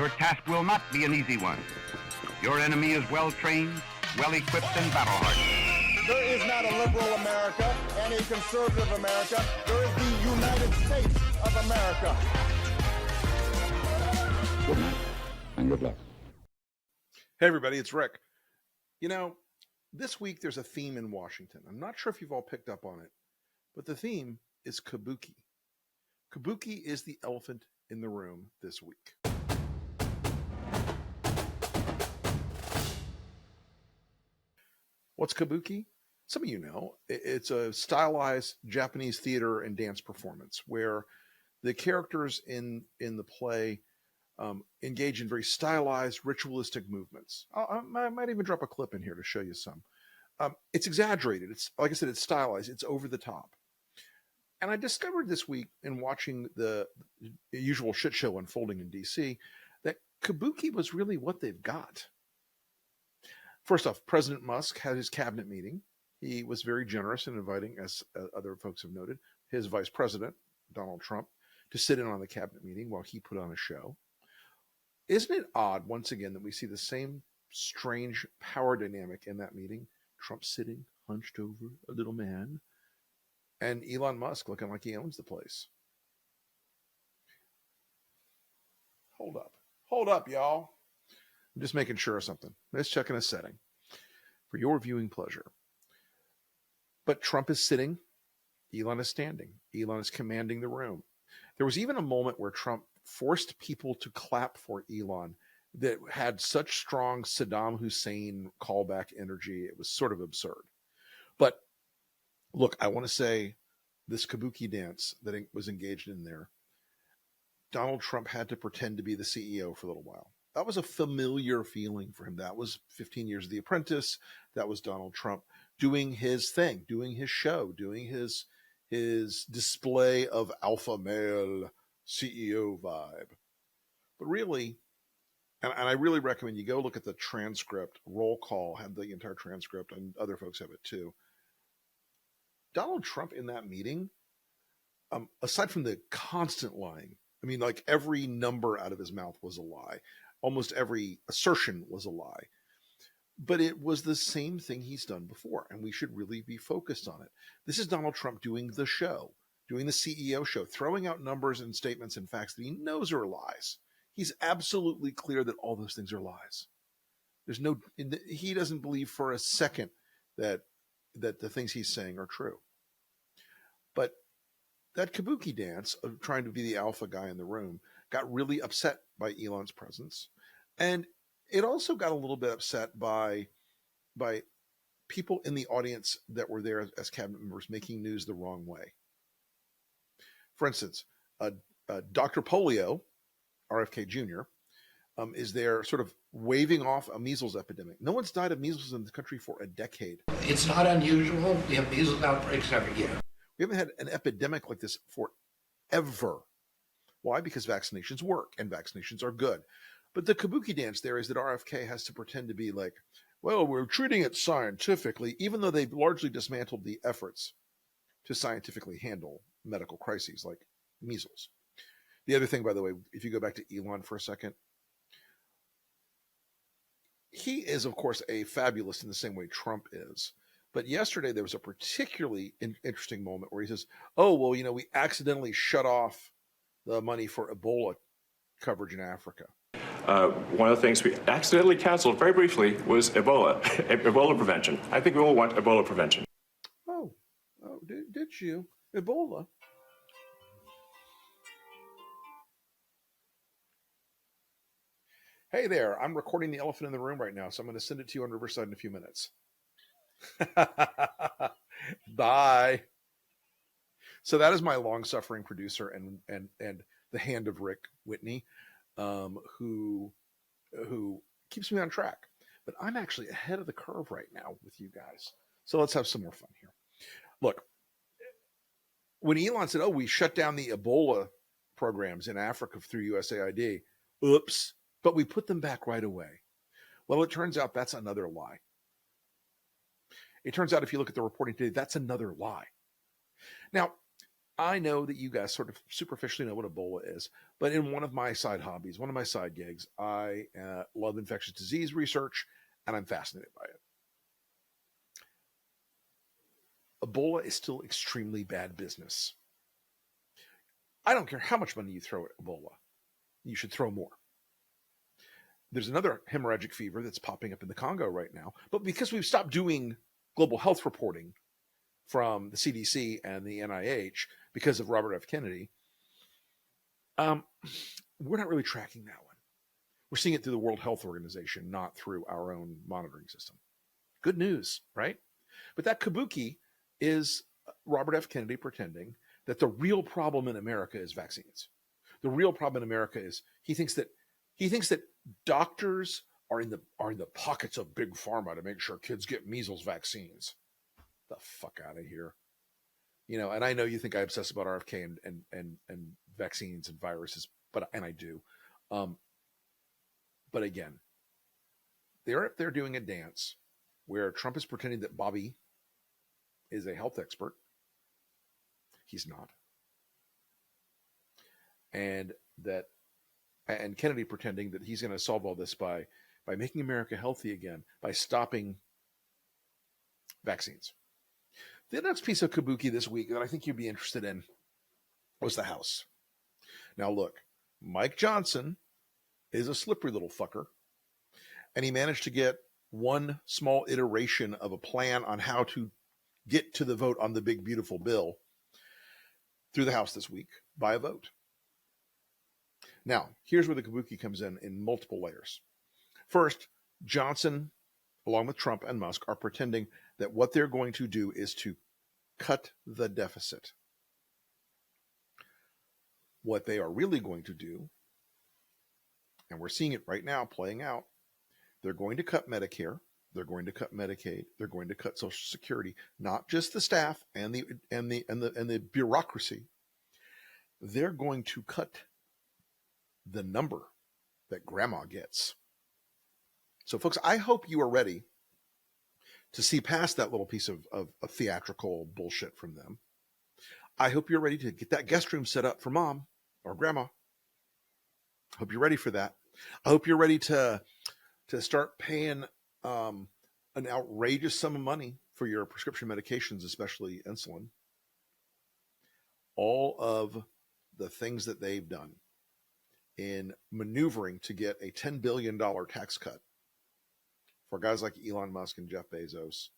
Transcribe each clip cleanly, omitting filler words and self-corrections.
Your task will not be an easy one. Your enemy is well-trained, well-equipped, and battle-hardened. There is not a liberal America and a conservative America. There is the United States of America. Good night and good luck. Hey everybody, it's Rick. You know, this week there's a theme in Washington. I'm not sure if you've all picked up on it, but the theme is Kabuki. Kabuki is the elephant in the room this week. What's Kabuki? Some of you know. It's a stylized Japanese theater and dance performance where the characters in the play engage in very stylized, ritualistic movements. I might even drop a clip in here to show you some. It's exaggerated. It's, like I said, it's stylized. It's over the top. And I discovered this week in watching the usual shit show unfolding in DC that Kabuki was really what they've got. First off, President Musk had his cabinet meeting. He was very generous in inviting, as other folks have noted, his vice president, Donald Trump, to sit in on the cabinet meeting while he put on a show. Isn't it odd, once again, that we see the same strange power dynamic in that meeting? Trump sitting hunched over a little man, and Elon Musk looking like he owns the place. Hold up, y'all. I'm just making sure of something. Let's check in a setting for your viewing pleasure. But Trump is sitting, Elon is standing. Elon is commanding the room. There was even a moment where Trump forced people to clap for Elon that had such strong Saddam Hussein callback energy. It was sort of absurd. But look, I want to say this Kabuki dance that was engaged in there, Donald Trump had to pretend to be the CEO for a little while. That was a familiar feeling for him. That was 15 years of The Apprentice. That was Donald Trump doing his thing, doing his show, doing his display of alpha male CEO vibe. But really, and I really recommend you go look at the transcript, roll call, have the entire transcript, and other folks have it too. Donald Trump in that meeting, aside from the constant lying, I mean, like every number out of his mouth was a lie. Almost every assertion was a lie. But it was the same thing he's done before, and we should really be focused on it. This is Donald Trump doing the show, doing the CEO show, throwing out numbers and statements and facts that he knows are lies. He's absolutely clear that all those things are lies. He doesn't believe for a second that the things he's saying are true. But that Kabuki dance of trying to be the alpha guy in the room got really upset by Elon's presence. And it also got a little bit upset by people in the audience that were there as cabinet members making news the wrong way. For instance, Dr. Polio, RFK Jr., is there sort of waving off a measles epidemic. No one's died of measles in the country for a decade. It's not unusual. We have measles outbreaks every year. We haven't had an epidemic like this forever. Why? Because vaccinations work and vaccinations are good. But the Kabuki dance there is that RFK has to pretend to be like, well, we're treating it scientifically, even though they've largely dismantled the efforts to scientifically handle medical crises like measles. The other thing, by the way, if you go back to Elon for a second, he is, of course, a fabulist in the same way Trump is. But yesterday there was a particularly interesting moment where he says, oh, well, you know, we accidentally shut off the money for Ebola coverage in Africa. One of the things we accidentally canceled very briefly was Ebola, Ebola prevention. I think we all want Ebola prevention. Oh, did you? Ebola? Hey there, I'm recording the elephant in the room right now, so I'm going to send it to you on Riverside in a few minutes. Bye. So that is my long-suffering producer and the hand of Rick Whitney, who keeps me on track. But I'm actually ahead of the curve right now with you guys. So let's have some more fun here. Look, when Elon said, oh, we shut down the Ebola programs in Africa through USAID, oops, but we put them back right away. Well, it turns out that's another lie. It turns out if you look at the reporting today, that's another lie. Now, I know that you guys sort of superficially know what Ebola is, but in one of my side hobbies, one of my side gigs, I love infectious disease research, and I'm fascinated by it. Ebola is still extremely bad business. I don't care how much money you throw at Ebola. You should throw more. There's another hemorrhagic fever that's popping up in the Congo right now, but because we've stopped doing global health reporting from the CDC and the NIH because of Robert F. Kennedy, we're not really tracking that one. We're seeing it through the World Health Organization, not through our own monitoring system. Good news, right? But that Kabuki is Robert F. Kennedy pretending that the real problem in America is vaccines. The real problem in America is he thinks that doctors are in the pockets of big pharma to make sure kids get measles vaccines. The fuck out of here. And I know you think I obsess about RFK and vaccines and viruses, but I do. But again, they're up there doing a dance where Trump is pretending that Bobby is a health expert. He's not. And Kennedy pretending that he's going to solve all this by making America healthy again, by stopping vaccines. The next piece of Kabuki this week that I think you'd be interested in was the House. Now look, Mike Johnson is a slippery little fucker, and he managed to get one small iteration of a plan on how to get to the vote on the big, beautiful bill through the House this week by a vote. Now, here's where the Kabuki comes in multiple layers. First, Johnson, along with Trump and Musk, are pretending that what they're going to do is to cut the deficit. What they are really going to do, and we're seeing it right now playing out, they're going to cut Medicare, they're going to cut Medicaid, they're going to cut Social Security, not just the staff and the bureaucracy. They're going to cut the number that grandma gets. So folks, I hope you are ready to see past that little piece of theatrical bullshit from them. I hope you're ready to get that guest room set up for mom or grandma. Hope you're ready for that. I hope you're ready to start paying an outrageous sum of money for your prescription medications, especially insulin. All of the things that they've done in maneuvering to get a $10 billion tax cut for guys like Elon Musk and Jeff Bezos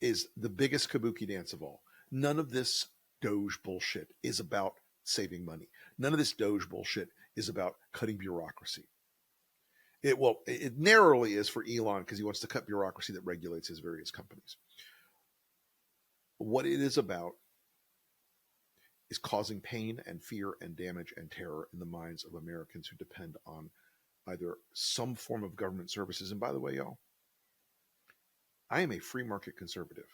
is the biggest Kabuki dance of all. None of this Doge bullshit is about saving money. None of this Doge bullshit is about cutting bureaucracy. It narrowly is for Elon because he wants to cut bureaucracy that regulates his various companies. What it is about is causing pain and fear and damage and terror in the minds of Americans who depend on either some form of government services. And by the way, y'all, I am a free market conservative.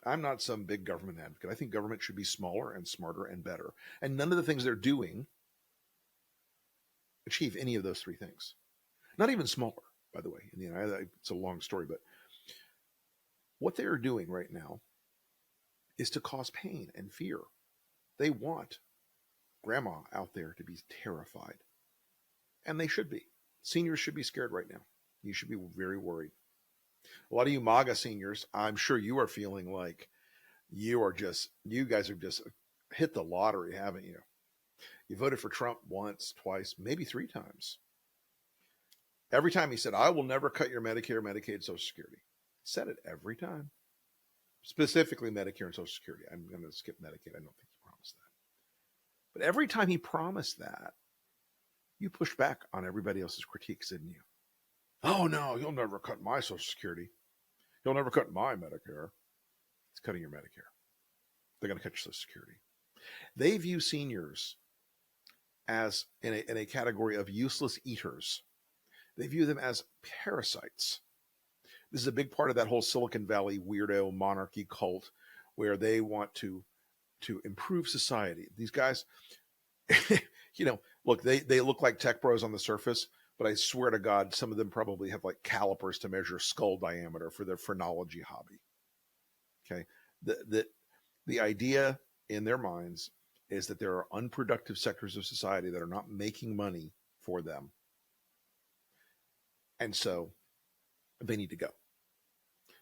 I'm not some big government advocate. I think government should be smaller and smarter and better. And none of the things they're doing achieve any of those three things. Not even smaller, by the way. It's a long story, but what they are doing right now is to cause pain and fear. They want grandma out there to be terrified. And they should be. Seniors should be scared right now. You should be very worried. A lot of you MAGA seniors, I'm sure you are feeling like you guys have just hit the lottery, haven't you? You voted for Trump once, twice, maybe 3 times. Every time he said, I will never cut your Medicare, Medicaid, Social Security. He said it every time. Specifically Medicare and Social Security. I'm going to skip Medicaid. I don't think he promised that. But every time he promised that, you pushed back on everybody else's critiques, didn't you? Oh, no, you'll never cut my Social Security. You'll never cut my Medicare. It's cutting your Medicare. They're going to cut your Social Security. They view seniors as in a category of useless eaters. They view them as parasites. This is a big part of that whole Silicon Valley weirdo monarchy cult where they want to improve society. These guys, look, they look like tech bros on the surface, but I swear to God, some of them probably have like calipers to measure skull diameter for their phrenology hobby. Okay. The idea in their minds is that there are unproductive sectors of society that are not making money for them. And so they need to go.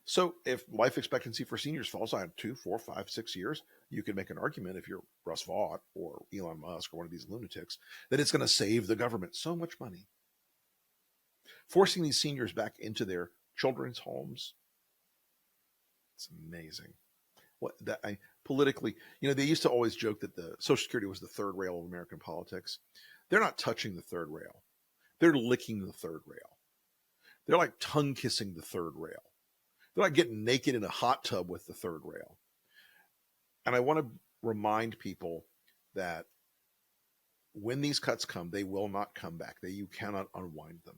So if life expectancy for seniors falls on 2, 4, 5, 6 years, you can make an argument if you're Russ Vought or Elon Musk or one of these lunatics that it's going to save the government so much money. Forcing these seniors back into their children's homes, it's amazing. Politically, they used to always joke that the Social Security was the third rail of American politics. They're not touching the third rail. They're licking the third rail. They're like tongue kissing the third rail. They're like getting naked in a hot tub with the third rail. And I want to remind people that when these cuts come, they will not come back. You cannot unwind them.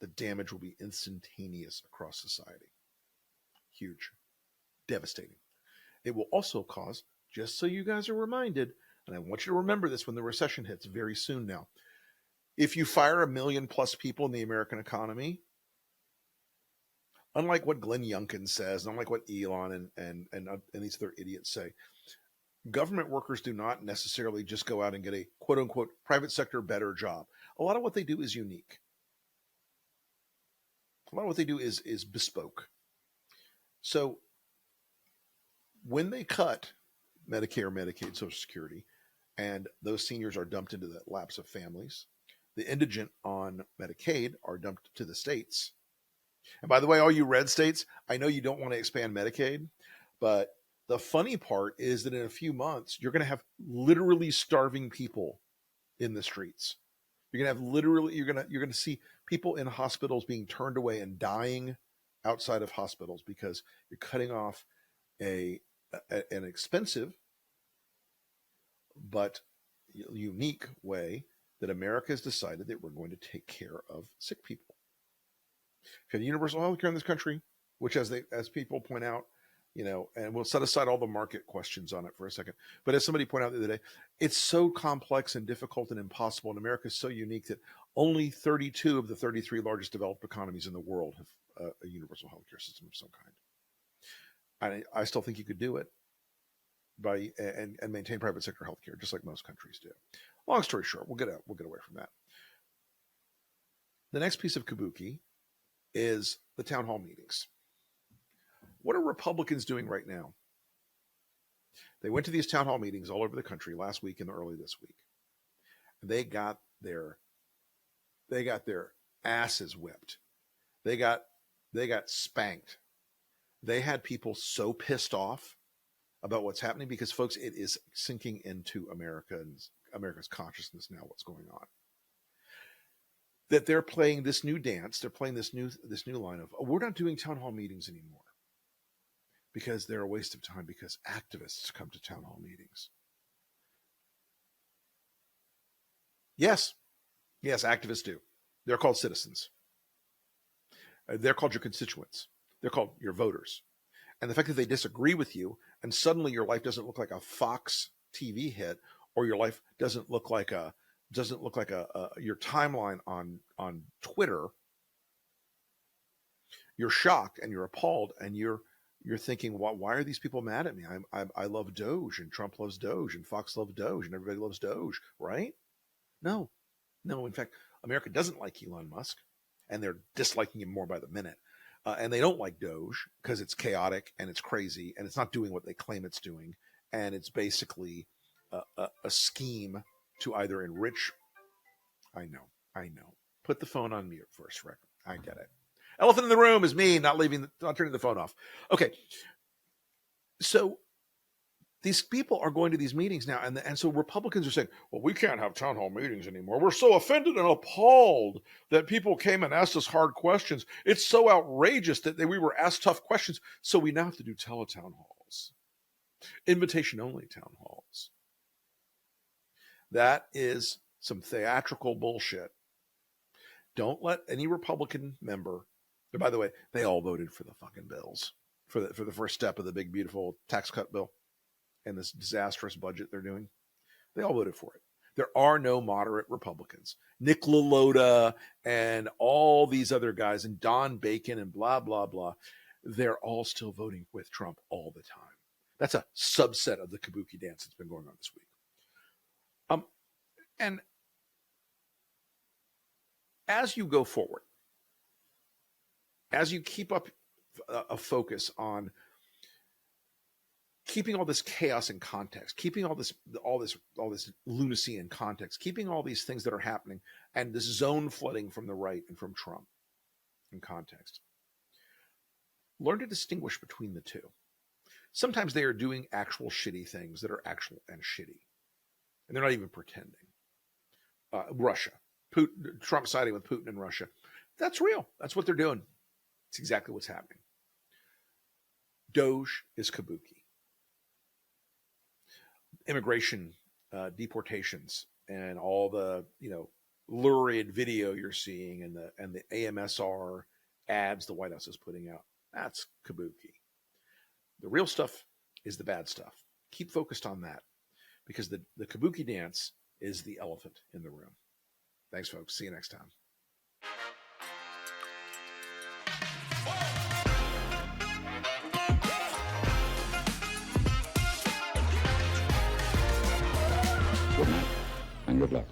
The damage will be instantaneous across society. Huge. Devastating. It will also cause, just so you guys are reminded, and I want you to remember this when the recession hits very soon now, if you fire 1 million plus people in the American economy, unlike what Glenn Youngkin says, unlike what Elon and these other idiots say, government workers do not necessarily just go out and get a quote unquote private sector better job. A lot of what they do is unique. A lot of what they do is bespoke. So when they cut Medicare, Medicaid, Social Security, and those seniors are dumped into the laps of families, the indigent on Medicaid are dumped to the states. And by the way, all you red states, I know you don't want to expand Medicaid, but the funny part is that in a few months, you're going to have literally starving people in the streets. You're going to see people in hospitals being turned away and dying outside of hospitals because you're cutting off an expensive but unique way that America has decided that we're going to take care of sick people. If you have universal health care in this country, which as people point out, and we'll set aside all the market questions on it for a second. But as somebody pointed out the other day, it's so complex and difficult and impossible. And America is so unique that only 32 of the 33 largest developed economies in the world have a universal health care system of some kind. I still think you could do it and maintain private sector health care, just like most countries do. Long story short, we'll get away from that. The next piece of Kabuki is the town hall meetings. What are Republicans doing right now? They went to these town hall meetings all over the country last week and early this week. They got their asses whipped. They got spanked. They had people so pissed off about what's happening because, folks, it is sinking into America's consciousness now, what's going on. That they're playing this new dance, they're playing this new line of, we're not doing town hall meetings anymore because they're a waste of time because activists come to town hall meetings. Yes, activists do. They're called citizens. They're called your constituents. They're called your voters. And the fact that they disagree with you and suddenly your life doesn't look like a Fox TV hit, or your life doesn't look like your timeline on Twitter, you're shocked and you're appalled and you're thinking, why are these people mad at me? I love Doge and Trump loves Doge and Fox loves Doge and everybody loves Doge, right? No. In fact, America doesn't like Elon Musk and they're disliking him more by the minute. And they don't like Doge because it's chaotic and it's crazy and it's not doing what they claim it's doing. And it's basically a scheme to either enrich. I know. Put the phone on mute first, Rick. I get it. Elephant in the room is me not turning the phone off. Okay. So these people are going to these meetings now. And so Republicans are saying, well, we can't have town hall meetings anymore. We're so offended and appalled that people came and asked us hard questions. It's so outrageous that we were asked tough questions. So we now have to do teletown halls, invitation only town halls. That is some theatrical bullshit. Don't let any Republican member, and by the way, they all voted for the fucking bills for the first step of the big, beautiful tax cut bill and this disastrous budget they're doing. They all voted for it. There are no moderate Republicans. Nick LaLota and all these other guys and Don Bacon and blah, blah, blah. They're all still voting with Trump all the time. That's a subset of the Kabuki dance that's been going on this week. And as you go forward, as you keep up a focus on keeping all this chaos in context, keeping all this lunacy in context, keeping all these things that are happening and this zone flooding from the right and from Trump in context, learn to distinguish between the two. Sometimes they are doing actual shitty things that are actual and shitty, and they're not even pretending. Russia, Trump siding with Putin in Russia, that's real. That's what they're doing. It's exactly what's happening. Doge is Kabuki. Immigration, deportations, and all the lurid video you're seeing and the AMSR ads the White House is putting out, that's Kabuki. The real stuff is the bad stuff. Keep focused on that, because the Kabuki dance is the elephant in the room. Thanks, folks. See you next time. Good night and good luck.